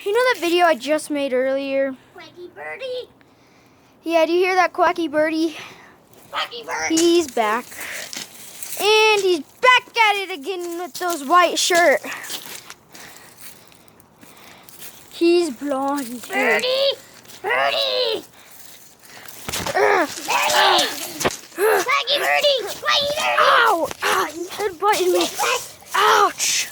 You know that video I just made earlier? Quacky birdie. Yeah, do you hear that quacky birdie? Quacky bird. He's back. And he's back at it again with those white shirt. He's blonde too. Birdie. Birdie. Birdie. Quacky birdie. Quacky birdie. Ow! Ah, he headbutted me. Ouch!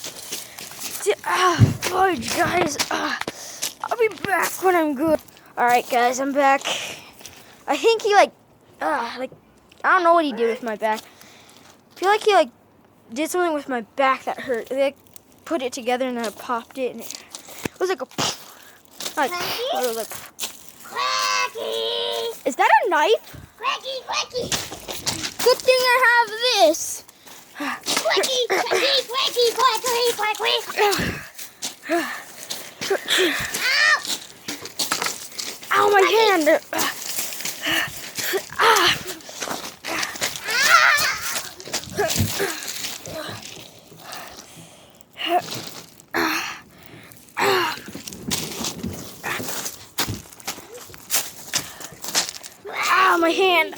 Fudge, guys. I'll be back when I'm good. Alright, guys, I'm back. I think he, I don't know what he did with my back. I feel like he, did something with my back that hurt. They, put it together and then I popped it. And it was like a... it was like... Quacky. Is that a knife? Quacky. Quacky. Good thing I have this. Quacky. Quacky. Quacky. Quacky. Quacky. Ow. Ow, my hand. Ow, my hand.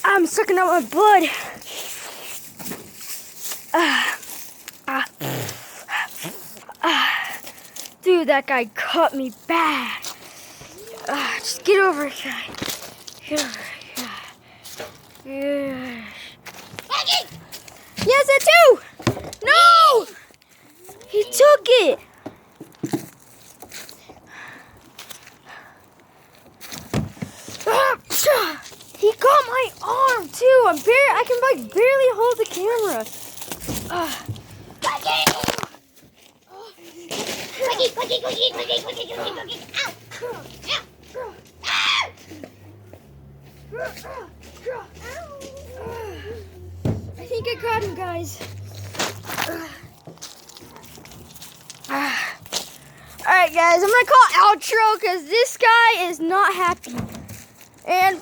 I'm sucking out my blood. Dude, that guy cut me bad. Just get over it, guy. Get over it, guy. Yes, it too. No, he took it. He got my arm too. I can barely hold the camera. Quacky. I think I caught him, guys. Alright, guys, I'm gonna call outro because this guy is not happy. And